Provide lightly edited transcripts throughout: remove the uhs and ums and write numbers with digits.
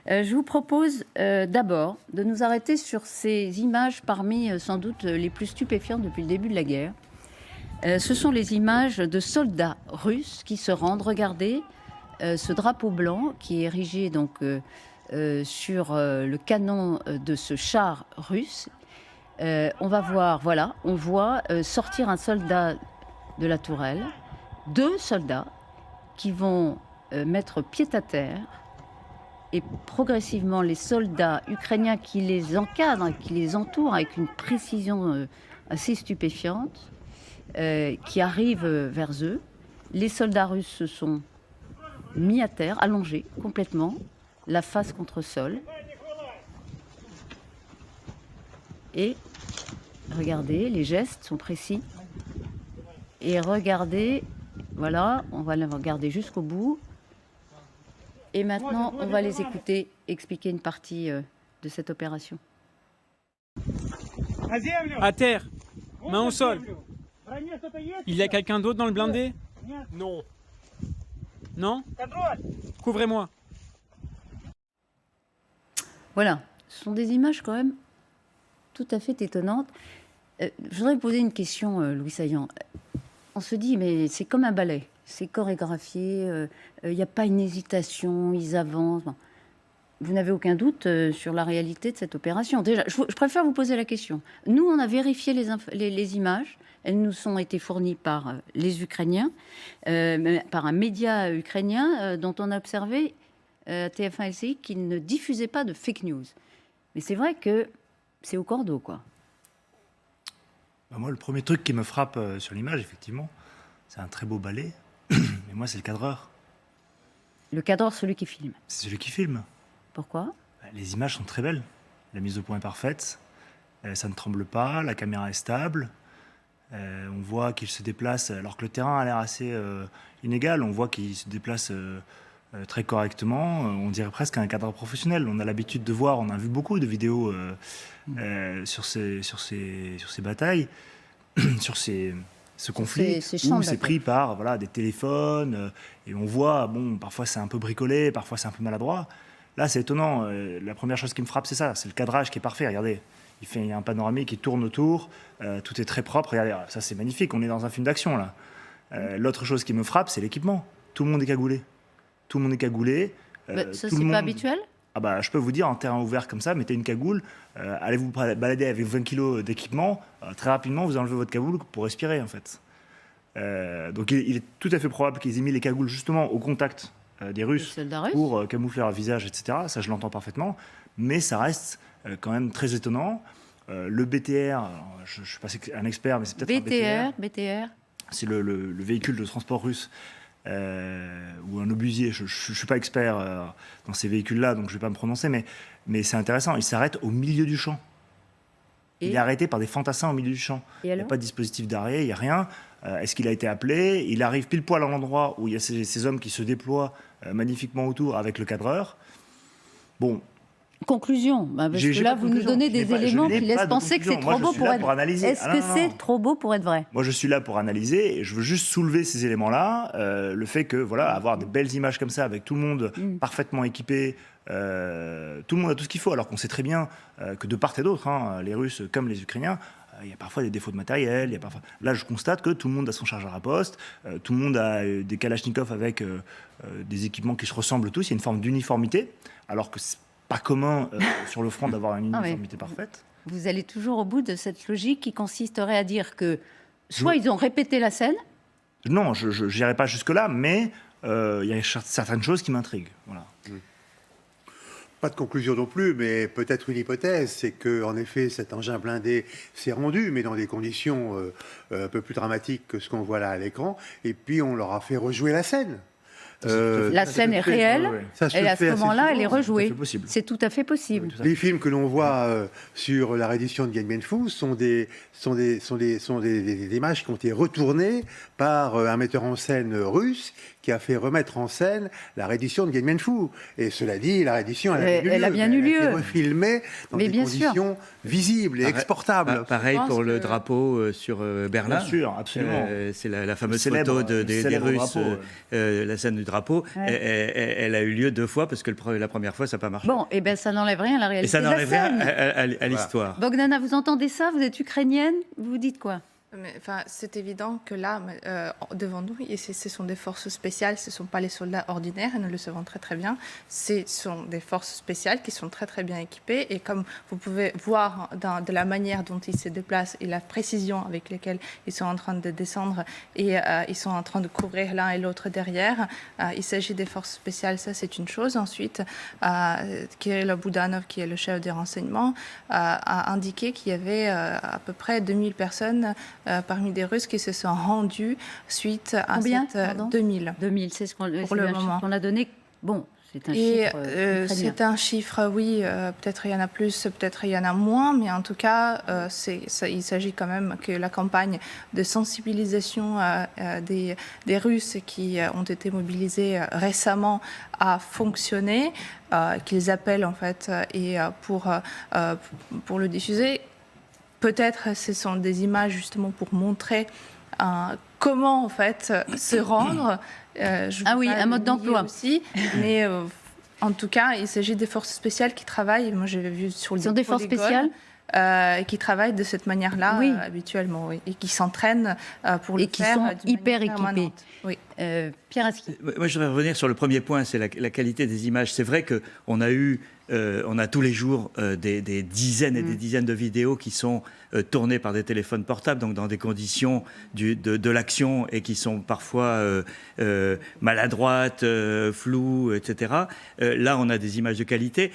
Je vous propose d'abord de nous arrêter sur ces images parmi sans doute les plus stupéfiantes depuis le début de la guerre. Ce sont les images de soldats russes qui se rendent. Regardez ce drapeau blanc qui est érigé donc, sur le canon de ce char russe. On va voir, voilà, on voit sortir un soldat de la tourelle, 2 soldats qui vont mettre pied à terre. Et progressivement, les soldats ukrainiens qui les encadrent, qui les entourent avec une précision assez stupéfiante, qui arrivent vers eux. Les soldats russes se sont mis à terre, allongés complètement, la face contre sol. Et regardez, les gestes sont précis. Et regardez, voilà, on va les regarder jusqu'au bout. Et maintenant, on va les écouter expliquer une partie de cette opération. À terre, main au sol. Il y a quelqu'un d'autre dans le blindé? Non. Non? Couvrez-moi. Voilà, ce sont des images quand même tout à fait étonnantes. Je voudrais vous poser une question, Louis Saillant. On se dit, mais c'est comme un ballet, c'est chorégraphié, il n'y a pas une hésitation, ils avancent. Bon. Vous n'avez aucun doute sur la réalité de cette opération. Déjà, je préfère vous poser la question. Nous, on a vérifié les images. Elles nous ont été fournies par les Ukrainiens, par un média ukrainien dont on a observé, TF1 LCI, qu'il ne diffusait pas de fake news. Mais c'est vrai que c'est au cordeau, quoi. Bah moi, le premier truc qui me frappe sur l'image, effectivement, c'est un très beau ballet. Mais moi, c'est le cadreur. Le cadreur, celui qui filme. C'est celui qui filme. Pourquoi? Les images sont très belles. La mise au point est parfaite. Ça ne tremble pas. La caméra est stable. On voit qu'il se déplace, alors que le terrain a l'air assez inégal. On voit qu'il se déplace très correctement. On dirait presque un cadreur professionnel. On a l'habitude de voir, on a vu beaucoup de vidéos sur ces batailles, sur ce conflit, où c'est pris par voilà, des téléphones. Et on voit, bon, parfois c'est un peu bricolé, parfois c'est un peu maladroit. Là, c'est étonnant. La première chose qui me frappe, c'est ça. C'est le cadrage qui est parfait. Regardez, il y a un panoramique qui tourne autour. Tout est très propre. Regardez, ça, c'est magnifique. On est dans un film d'action, là. L'autre chose qui me frappe, c'est l'équipement. Tout le monde est cagoulé. Tout le monde est cagoulé. Ça, c'est pas habituel? Ah bah, je peux vous dire, en terrain ouvert comme ça, mettez une cagoule. Allez vous balader avec 20 kilos d'équipement. Très rapidement, vous enlevez votre cagoule pour respirer, en fait. Donc, il est tout à fait probable qu'ils aient mis les cagoules justement au contact des Russes pour camoufler leur visage, etc. Ça, je l'entends parfaitement. Mais ça reste quand même très étonnant. Le BTR, je ne suis pas un expert, mais c'est peut-être un BTR. C'est le véhicule de transport russe ou un obusier. Je ne suis pas expert dans ces véhicules-là, donc je ne vais pas me prononcer. Mais c'est intéressant. Il s'arrête au milieu du champ. Il est arrêté par des fantassins au milieu du champ. Il n'y a pas de dispositif d'arrêt, il n'y a rien. Est-ce qu'il a été appelé? Il arrive pile poil à l'endroit où il y a ces hommes qui se déploient magnifiquement autour avec le cadreur. Bon. Conclusion, parce que là, vous nous donnez des éléments qui laissent penser que c'est trop beau pour être vrai. Est-ce que c'est trop beau pour être vrai? Moi, je suis là pour analyser et je veux juste soulever ces éléments-là. Le fait que, voilà, avoir des belles images comme ça avec tout le monde parfaitement équipé, tout le monde a tout ce qu'il faut, alors qu'on sait très bien que de part et d'autre, les Russes comme les Ukrainiens, il y a parfois des défauts de matériel. Là, je constate que tout le monde a son chargeur à poste, tout le monde a des Kalachnikov avec des équipements qui se ressemblent tous. Il y a une forme d'uniformité, alors que c'est pas commun sur le front d'avoir une uniformité parfaite. Vous allez toujours au bout de cette logique qui consisterait à dire que soit ils ont répété la scène. Non, je n'irai pas jusque-là, mais il y a certaines choses qui m'intriguent. Voilà. Pas de conclusion non plus, mais peut-être une hypothèse, c'est qu'en effet, cet engin blindé s'est rendu, mais dans des conditions un peu plus dramatiques que ce qu'on voit là à l'écran, et puis on leur a fait rejouer la scène. La scène est réelle, et à ce moment-là, elle est rejouée. C'est tout à fait possible. Les films que l'on voit sur la réédition de Dien Bien Phu sont des images qui ont été retournées par un metteur en scène russe qui a fait remettre en scène la réédition de Dien Bien Phu. Et cela dit, la réédition, elle a bien eu lieu. Elle a été refilmée dans des conditions visibles et exportables. Pareil pour le drapeau sur Berlin. Bien sûr, absolument. C'est la fameuse photo des Russes, la scène du drapeau drapeau, Ouais. elle a eu lieu 2 fois, parce que la première fois, ça n'a pas marché. Bon, et ben ça n'enlève rien à la réalité Et ça de la n'enlève rien scène. à l'histoire. Bogdana, vous entendez ça? Vous êtes ukrainienne? Vous vous dites quoi? C'est évident que là, devant nous, ce sont des forces spéciales, ce ne sont pas les soldats ordinaires, et nous le savons très très bien. Ce sont des forces spéciales qui sont très très bien équipées, et comme vous pouvez voir de la manière dont ils se déplacent et la précision avec laquelle ils sont en train de descendre, et ils sont en train de courir l'un et l'autre derrière, il s'agit des forces spéciales, ça c'est une chose. Ensuite, Kirill Boudanov, qui est le chef des renseignements, a indiqué qu'il y avait à peu près 2000 personnes parmi des Russes qui se sont rendus suite à Combien, cette 2000. 2000, c'est pour le moment. qu'on a donné. Bon, c'est un Et chiffre ukrainien. c'est un chiffre, oui, peut-être il y en a plus, peut-être il y en a moins, mais en tout cas, il s'agit quand même que la campagne de sensibilisation des Russes qui ont été mobilisés récemment a fonctionné, qu'ils appellent en fait, et pour le diffuser. Peut-être ce sont des images justement pour montrer comment en fait se rendre. Oui, un mode d'emploi aussi, mais en tout cas, il s'agit des forces spéciales qui travaillent. Moi, j'ai vu sur le Ce sont des forces spéciales qui travaillent de cette manière-là habituellement, oui, et qui s'entraînent pour le faire. Et qui sont hyper équipés. Oui. Pierre Aski. Moi, je voudrais revenir sur le premier point, c'est la qualité des images. C'est vrai qu'on a on a tous les jours des dizaines et des dizaines de vidéos qui sont tournées par des téléphones portables, donc dans des conditions de l'action et qui sont parfois maladroites, floues, etc. Là, on a des images de qualité.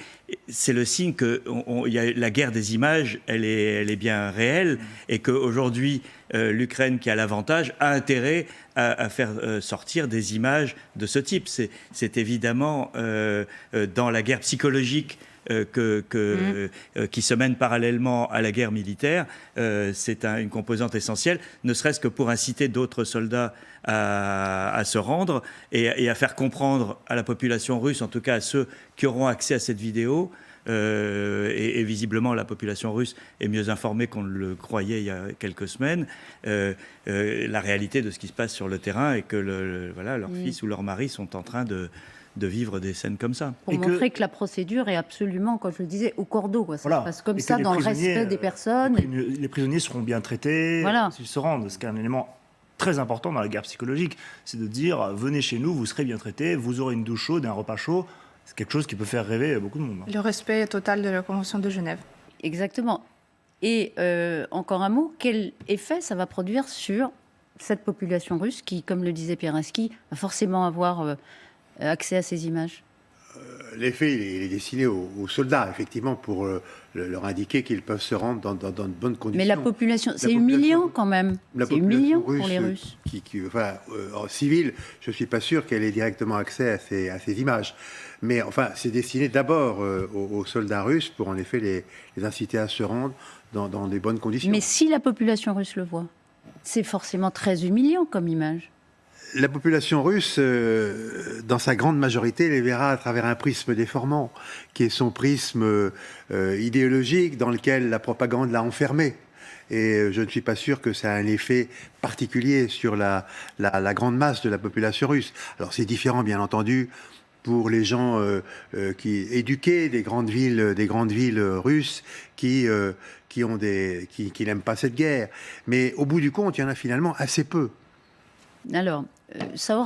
C'est le signe que la guerre des images, elle est bien réelle, et qu'aujourd'hui, l'Ukraine, qui a l'avantage, a intérêt à faire sortir des images de ce type. C'est évidemment dans la guerre psychologique qui se mène parallèlement à la guerre militaire, c'est une composante essentielle, ne serait-ce que pour inciter d'autres soldats à se rendre et à faire comprendre à la population russe, en tout cas à ceux qui auront accès à cette vidéo. Et visiblement, la population russe est mieux informée qu'on ne le croyait il y a quelques semaines, la réalité de ce qui se passe sur le terrain, et que leurs fils ou leurs maris sont en train de vivre des scènes comme ça. Pour montrer que la procédure est absolument, comme je le disais, au cordeau. Ça se passe comme ça, dans le respect des personnes. Les prisonniers seront bien traités s'ils se rendent. Ce qui est un élément très important dans la guerre psychologique, c'est de dire venez chez nous, vous serez bien traités, vous aurez une douche chaude, un repas chaud. C'est quelque chose qui peut faire rêver beaucoup de monde. Le respect total de la Convention de Genève. Exactement. Et encore un mot, quel effet ça va produire sur cette population russe qui, comme le disait Pierre Aski, va forcément avoir accès à ces images? L'effet, il est destiné aux soldats, effectivement, pour leur indiquer qu'ils peuvent se rendre dans de bonnes conditions. Mais la population, c'est humiliant quand même. C'est humiliant pour les Russes. En civil, je ne suis pas sûr qu'elle ait directement accès à ces images. Mais enfin, c'est destiné d'abord aux soldats russes pour en effet les inciter à se rendre dans des bonnes conditions. Mais si la population russe le voit, c'est forcément très humiliant comme image. La population russe, dans sa grande majorité, les verra à travers un prisme déformant, qui est son prisme idéologique dans lequel la propagande l'a enfermé. Et je ne suis pas sûr que ça a un effet particulier sur la grande masse de la population russe. Alors c'est différent, bien entendu, pour les gens éduqués des grandes villes russes qui n'aiment pas cette guerre. Mais au bout du compte, il y en a finalement assez peu. Alors, ça aura